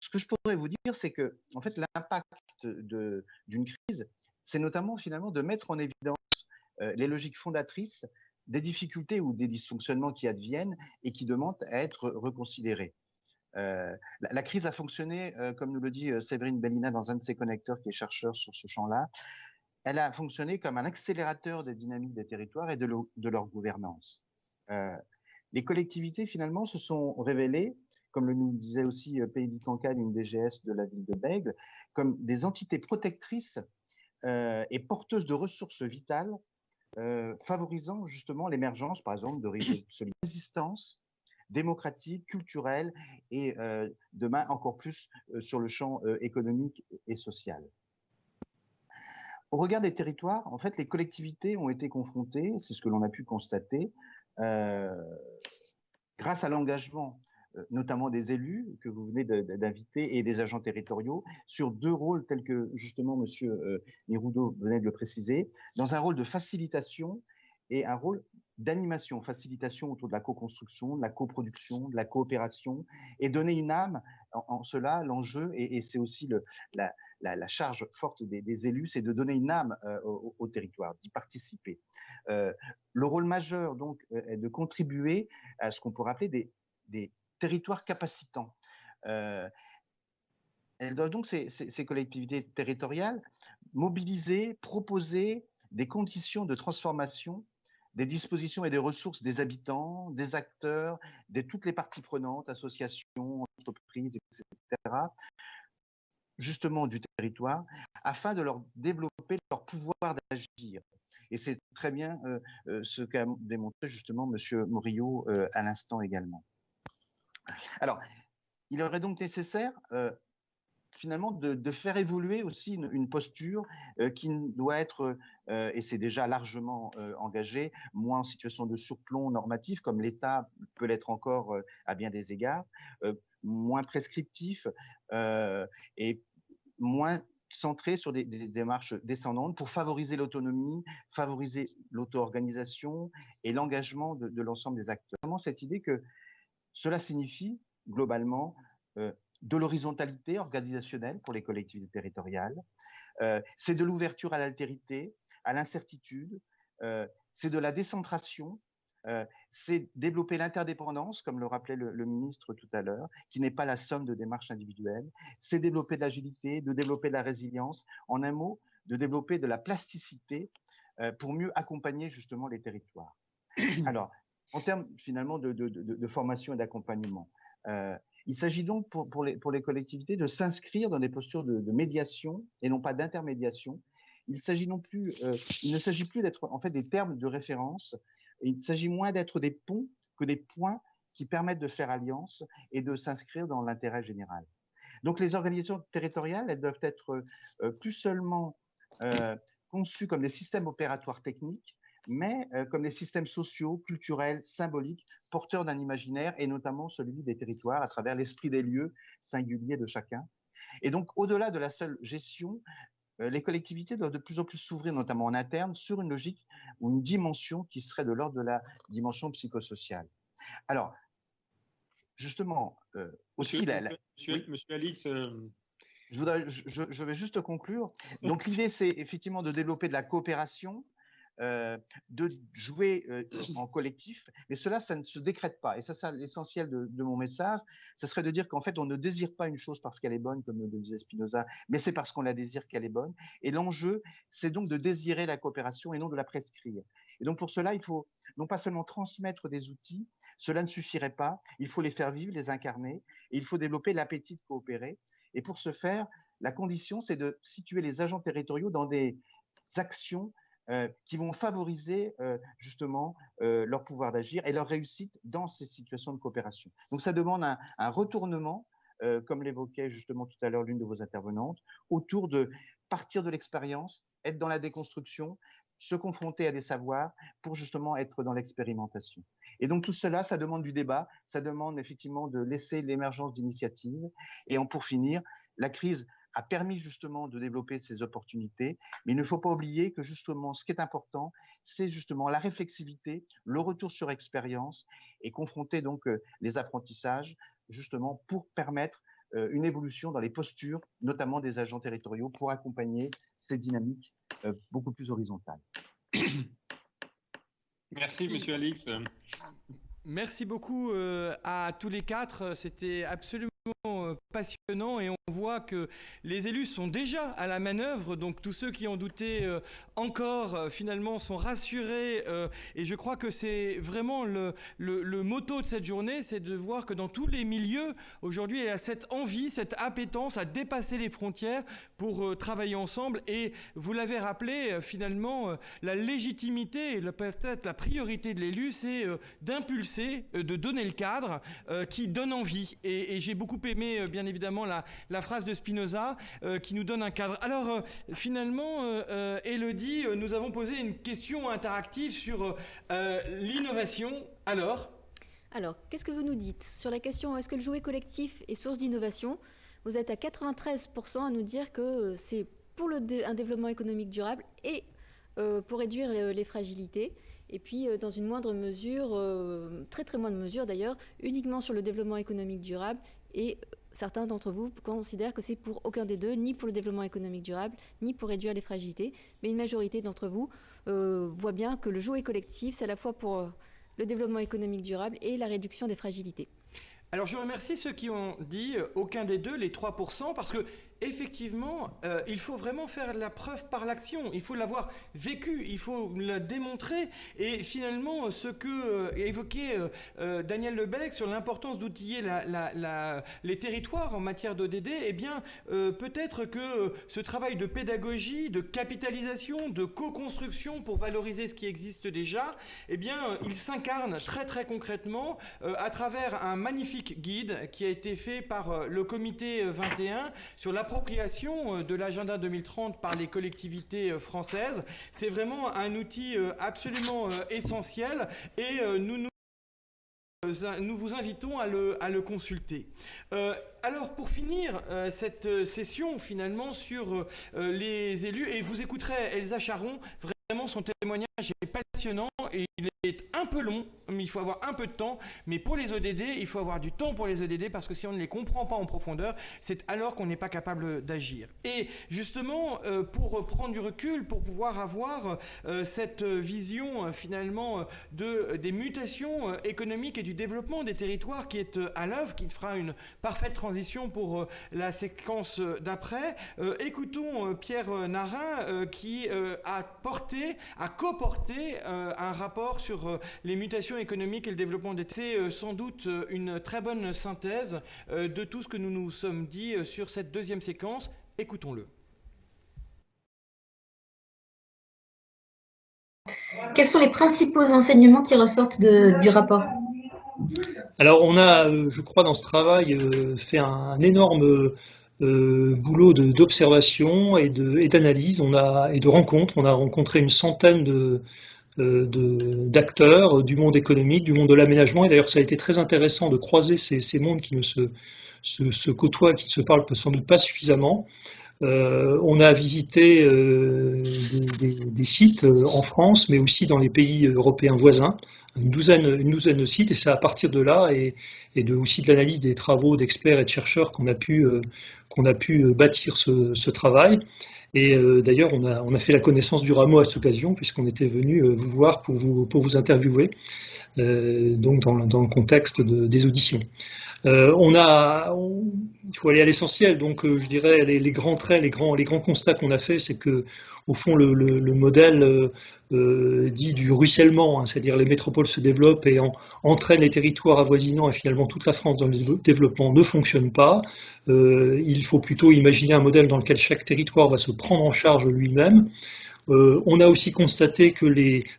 ce que je pourrais vous dire, c'est que en fait l'impact d'une crise, c'est notamment finalement de mettre en évidence les logiques fondatrices des difficultés ou des dysfonctionnements qui adviennent et qui demandent à être reconsidérés. La crise a fonctionné, comme nous le dit Séverine Bellina dans un de ses connecteurs qui est chercheur sur ce champ-là, elle a fonctionné comme un accélérateur des dynamiques des territoires et de leur gouvernance. Les collectivités, finalement, se sont révélées, comme le nous disait aussi Peggy Cancale, une DGS de la ville de Bègles, comme des entités protectrices et porteuses de ressources vitales, favorisant justement l'émergence, par exemple, de réseaux de résistance démocratique, culturelle et demain encore plus sur le champ économique et social. Au regard des territoires, en fait, les collectivités ont été confrontées, c'est ce que l'on a pu constater, grâce à l'engagement notamment des élus que vous venez d'inviter et des agents territoriaux, sur deux rôles tels que justement M. Miroudot venait de le préciser, dans un rôle de facilitation et un rôle d'animation, facilitation autour de la co-construction, de la coproduction, de la coopération, et donner une âme en cela, l'enjeu, et c'est aussi la charge forte des élus, c'est de donner une âme au territoire, d'y participer. Le rôle majeur, donc, est de contribuer à ce qu'on pourrait appeler des territoires capacitants. Elles doivent donc, ces collectivités territoriales, mobiliser, proposer des conditions de transformation des dispositions et des ressources des habitants, des acteurs, de toutes les parties prenantes, associations, entreprises, etc., justement du territoire, afin de leur développer leur pouvoir d'agir. Et c'est très bien ce qu'a démontré justement M. Morillo à l'instant également. Alors, il aurait donc nécessaire finalement de faire évoluer aussi une posture qui doit être, et c'est déjà largement engagé, moins en situation de surplomb normatif, comme l'État peut l'être encore à bien des égards, moins prescriptif et moins centré sur des démarches descendantes pour favoriser l'autonomie, favoriser l'auto-organisation et l'engagement de l'ensemble des acteurs. Vraiment cette idée que cela signifie globalement de l'horizontalité organisationnelle pour les collectivités territoriales, c'est de l'ouverture à l'altérité, à l'incertitude, c'est de la décentration, c'est développer l'interdépendance, comme le rappelait le ministre tout à l'heure, qui n'est pas la somme de démarches individuelles, c'est développer de l'agilité, de développer de la résilience, en un mot, de développer de la plasticité pour mieux accompagner justement les territoires. Alors, en termes finalement de formation et d'accompagnement, il s'agit donc pour les collectivités de s'inscrire dans des postures de médiation et non pas d'intermédiation. Il ne s'agit plus d'être en fait des termes de référence il s'agit moins d'être des ponts que des points qui permettent de faire alliance et de s'inscrire dans l'intérêt général. Donc les organisations territoriales, elles doivent être plus seulement conçues comme des systèmes opératoires techniques, mais comme des systèmes sociaux, culturels, symboliques, porteurs d'un imaginaire, et notamment celui des territoires à travers l'esprit des lieux singuliers de chacun. Et donc, au-delà de la seule gestion, les collectivités doivent de plus en plus s'ouvrir, notamment en interne, sur une logique ou une dimension qui serait de l'ordre de la dimension psychosociale. Alors, justement, aussi... Monsieur Alix... Je vais juste conclure. Donc, l'idée, c'est effectivement de développer de la coopération, de jouer en collectif, mais cela, ça ne se décrète pas. Et ça, c'est l'essentiel de mon message. Ça serait de dire qu'en fait, on ne désire pas une chose parce qu'elle est bonne, comme le disait Spinoza, mais c'est parce qu'on la désire qu'elle est bonne. Et l'enjeu, c'est donc de désirer la coopération et non de la prescrire. Et donc, pour cela, il faut non pas seulement transmettre des outils, cela ne suffirait pas. Il faut les faire vivre, les incarner, et il faut développer l'appétit de coopérer. Et pour ce faire, la condition, c'est de situer les agents territoriaux dans des actions qui vont favoriser justement leur pouvoir d'agir et leur réussite dans ces situations de coopération. Donc ça demande un retournement, comme l'évoquait justement tout à l'heure l'une de vos intervenantes, autour de partir de l'expérience, être dans la déconstruction, se confronter à des savoirs pour justement être dans l'expérimentation. Et donc tout cela, ça demande du débat, ça demande effectivement de laisser l'émergence d'initiatives. Et pour finir, la crise a permis justement de développer ces opportunités, mais il ne faut pas oublier que justement ce qui est important, c'est justement la réflexivité, le retour sur expérience et confronter donc les apprentissages justement pour permettre une évolution dans les postures, notamment des agents territoriaux, pour accompagner ces dynamiques beaucoup plus horizontales. Merci, Monsieur Alix. Merci beaucoup à tous les quatre. C'était absolument passionnant et on voit que les élus sont déjà à la manœuvre, donc tous ceux qui ont douté encore finalement sont rassurés et je crois que c'est vraiment le motto de cette journée, c'est de voir que dans tous les milieux aujourd'hui il y a cette envie, cette appétence à dépasser les frontières pour travailler ensemble et vous l'avez rappelé finalement la légitimité, peut-être la priorité de l'élu, c'est d'impulser, de donner le cadre qui donne envie et j'ai beaucoup aimé bien évidemment la phrase de Spinoza qui nous donne un cadre. Alors finalement, Élodie, nous avons posé une question interactive sur l'innovation. Alors, qu'est-ce que vous nous dites sur la question est-ce que le jouet collectif est source d'innovation? Vous êtes à 93% à nous dire que c'est pour un développement économique durable et pour réduire les fragilités. Et puis, dans une moindre mesure, très très moindre mesure d'ailleurs, uniquement sur le développement économique durable. Et certains d'entre vous considèrent que c'est pour aucun des deux, ni pour le développement économique durable, ni pour réduire les fragilités. Mais une majorité d'entre vous voit bien que le jouet collectif, c'est à la fois pour le développement économique durable et la réduction des fragilités. Alors je remercie ceux qui ont dit aucun des deux, les 3%, parce que effectivement, il faut vraiment faire la preuve par l'action. Il faut l'avoir vécu, il faut la démontrer. Et finalement, ce que évoquait Daniel Lebec sur l'importance d'outiller les territoires en matière d'ODD, eh bien, peut-être que ce travail de pédagogie, de capitalisation, de co-construction pour valoriser ce qui existe déjà, eh bien, il s'incarne très très concrètement à travers un magnifique guide qui a été fait par le comité 21 sur l'appropriation de l'agenda 2030 par les collectivités françaises. C'est vraiment un outil absolument essentiel et nous vous invitons à le consulter. Alors pour finir cette session finalement sur les élus, et vous écouterez Elsa Charon, vraiment son témoignage est passionnant et il est un peu long, mais il faut avoir un peu de temps. Mais pour les ODD, il faut avoir du temps pour les ODD parce que si on ne les comprend pas en profondeur, c'est alors qu'on n'est pas capable d'agir. Et justement, pour prendre du recul, pour pouvoir avoir cette vision finalement des mutations économiques et du développement des territoires qui est à l'œuvre, qui fera une parfaite transition pour la séquence d'après, écoutons Pierre Narin qui a coporté un rapport sur les mutations économiques et le développement des territoires. C'est sans doute une très bonne synthèse de tout ce que nous nous sommes dit sur cette deuxième séquence. Écoutons-le. Quels sont les principaux enseignements qui ressortent du rapport? Alors, on a, je crois, dans ce travail, fait un énorme boulot d'observation et d'analyse et de rencontres. On a rencontré une centaine d'acteurs du monde économique, du monde de l'aménagement. Et d'ailleurs, ça a été très intéressant de croiser ces mondes qui ne se côtoient, qui ne se parlent sans doute pas suffisamment. On a visité des sites en France, mais aussi dans les pays européens voisins, une douzaine de sites, et c'est à partir de là et aussi de l'analyse des travaux d'experts et de chercheurs qu'on a pu bâtir ce travail. Et d'ailleurs, on a fait la connaissance du rameau à cette occasion, puisqu'on était venu vous voir pour vous interviewer, donc dans le contexte des auditions. Il faut aller à l'essentiel, donc je dirais les grands traits, les grands constats qu'on a fait, c'est que au fond le modèle dit du ruissellement, hein, c'est-à-dire les métropoles se développent et entraînent les territoires avoisinants et finalement toute la France dans le développement ne fonctionne pas. Il faut plutôt imaginer un modèle dans lequel chaque territoire va se prendre en charge lui-même. On a aussi constaté que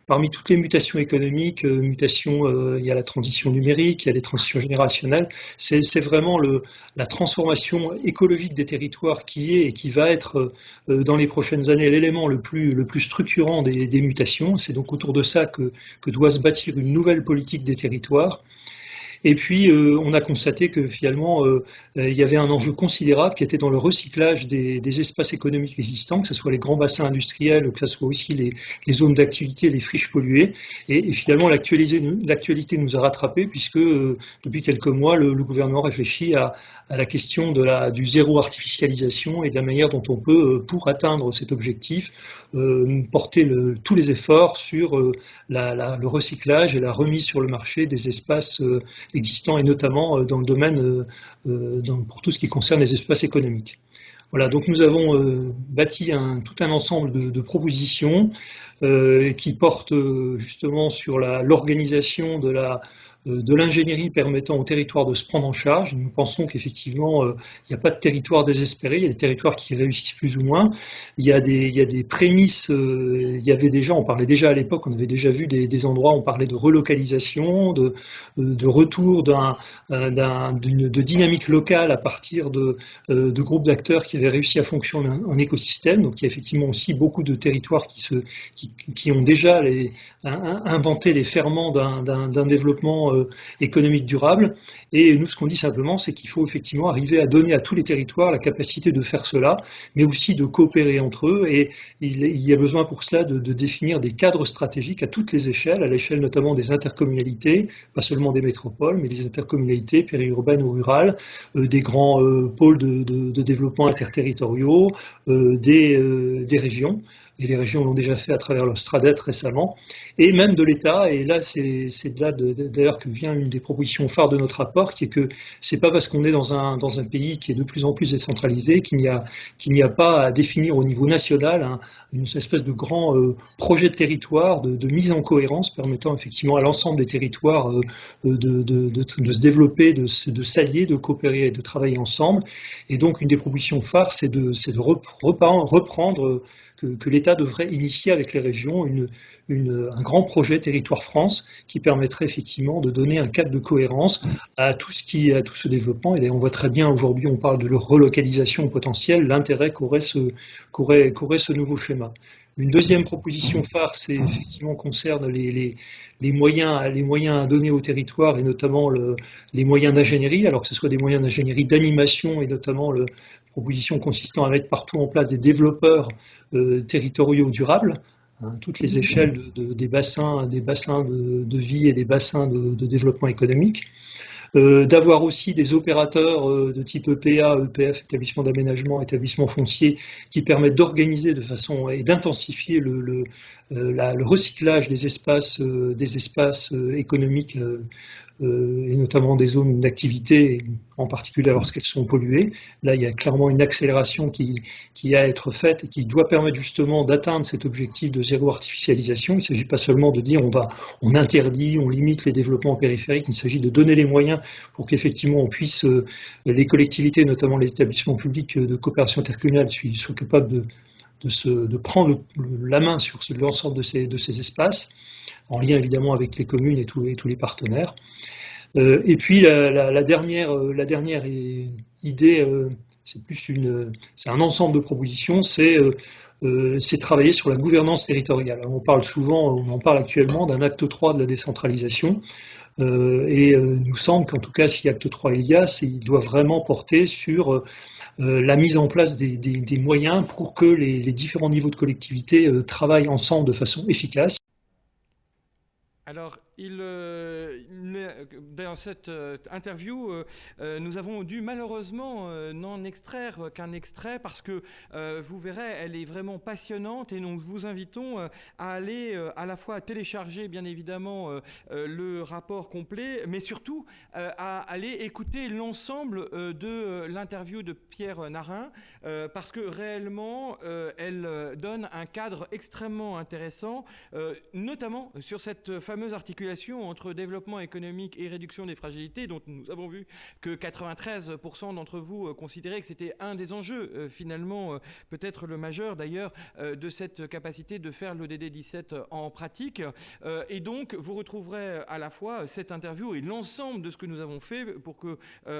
parmi toutes les mutations économiques, il y a la transition numérique, il y a les transitions générationnelles, c'est vraiment la transformation écologique des territoires qui est et qui va être dans les prochaines années l'élément le plus structurant des mutations. C'est donc autour de ça que doit se bâtir une nouvelle politique des territoires. Et puis, on a constaté que finalement, il y avait un enjeu considérable qui était dans le recyclage des espaces économiques existants, que ce soit les grands bassins industriels, que ce soit aussi les zones d'activité, les friches polluées. Et finalement, l'actualité nous a rattrapés, puisque depuis quelques mois, le gouvernement réfléchit à la question du zéro artificialisation et de la manière dont on peut, pour atteindre cet objectif, porter tous les efforts sur le recyclage et la remise sur le marché des espaces existants, et notamment dans le domaine, pour tout ce qui concerne les espaces économiques. Voilà, donc nous avons bâti tout un ensemble de propositions qui portent justement sur l'organisation de l'ingénierie permettant aux territoires de se prendre en charge. Nous pensons qu'effectivement, il n'y a pas de territoire désespéré, il y a des territoires qui réussissent plus ou moins. Il y a des prémices, on parlait déjà à l'époque, on avait déjà vu des endroits, on parlait de relocalisation, de retour de dynamique locale à partir de groupes d'acteurs qui avaient réussi à fonctionner en écosystème. Donc il y a effectivement aussi beaucoup de territoires qui ont déjà inventé les ferments d'un développement économique durable. Et nous, ce qu'on dit simplement, c'est qu'il faut effectivement arriver à donner à tous les territoires la capacité de faire cela, mais aussi de coopérer entre eux. Et il y a besoin pour cela de définir des cadres stratégiques à toutes les échelles, à l'échelle notamment des intercommunalités, pas seulement des métropoles, mais des intercommunalités périurbaines ou rurales, des grands pôles de développement interterritoriaux, des régions. Et les régions l'ont déjà fait à travers leur Stradet récemment, et même de l'État. Et là, c'est de là d'ailleurs que vient une des propositions phares de notre rapport, qui est que c'est pas parce qu'on est dans un pays qui est de plus en plus décentralisé qu'il n'y a pas à définir au niveau national une espèce de grand projet de territoire, de mise en cohérence permettant effectivement à l'ensemble des territoires de se développer, de s'allier, de coopérer et de travailler ensemble. Et donc, une des propositions phares, c'est de reprendre que l'État devrait initier avec les régions un grand projet Territoire France qui permettrait effectivement de donner un cadre de cohérence à tout ce développement. Et on voit très bien aujourd'hui, on parle de leur relocalisation potentielle, l'intérêt qu'aurait ce nouveau schéma. Une deuxième proposition phare, c'est effectivement concerne les moyens à donner au territoire, et notamment les moyens d'ingénierie, alors que ce soit des moyens d'ingénierie d'animation, et notamment la proposition consistant à mettre partout en place des développeurs territoriaux durables, toutes les échelles des bassins de vie et des bassins de développement économique. D'avoir aussi des opérateurs de type EPA, EPF, établissement d'aménagement, établissement foncier, qui permettent d'organiser de façon et d'intensifier le recyclage des espaces économiques et notamment des zones d'activité, en particulier lorsqu'elles sont polluées. Là, il y a clairement une accélération qui a à être faite et qui doit permettre justement d'atteindre cet objectif de zéro artificialisation. Il ne s'agit pas seulement de dire on interdit, on limite les développements périphériques, il s'agit de donner les moyens pour qu'effectivement on puisse, les collectivités, notamment les établissements publics de coopération intercommunale, soient capables de prendre la main sur l'ensemble de ces espaces, en lien évidemment avec les communes et tous les partenaires. Et puis la dernière idée, c'est un ensemble de propositions, c'est travailler sur la gouvernance territoriale. On en parle actuellement d'un acte 3 de la décentralisation, et nous semble qu'en tout cas, si acte 3 il doit vraiment porter sur la mise en place des moyens pour que les différents niveaux de collectivité travaillent ensemble de façon efficace. Alors, dans cette interview, nous avons dû malheureusement n'en extraire qu'un extrait parce que vous verrez, elle est vraiment passionnante et nous vous invitons à aller à la fois télécharger bien évidemment le rapport complet, mais surtout à aller écouter l'ensemble de l'interview de Pierre Narin parce que réellement, elle donne un cadre extrêmement intéressant, notamment sur cette fameuse articulation entre développement économique et réduction des fragilités, dont nous avons vu que 93% d'entre vous considéraient que c'était un des enjeux, finalement, peut-être le majeur d'ailleurs, de cette capacité de faire l'ODD 17 en pratique. Et donc, vous retrouverez à la fois cette interview et l'ensemble de ce que nous avons fait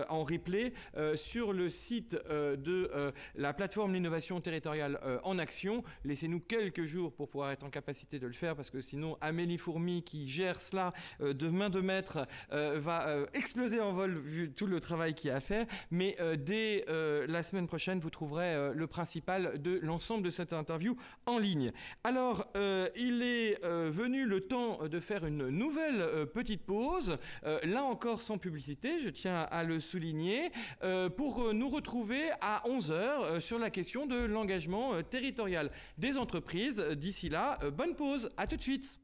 en replay sur le site de la plateforme L'Innovation Territoriale en Action. Laissez-nous quelques jours pour pouvoir être en capacité de le faire, parce que sinon, Amélie Fourmy, qui gère cela de main de maître, va exploser en vol vu tout le travail qu'il y a à faire. Mais dès la semaine prochaine, vous trouverez le principal de l'ensemble de cette interview en ligne. Alors, il est venu le temps de faire une nouvelle petite pause, là encore sans publicité, je tiens à le souligner, pour nous retrouver à 11h sur la question de l'engagement territorial des entreprises. D'ici là, bonne pause, à tout de suite.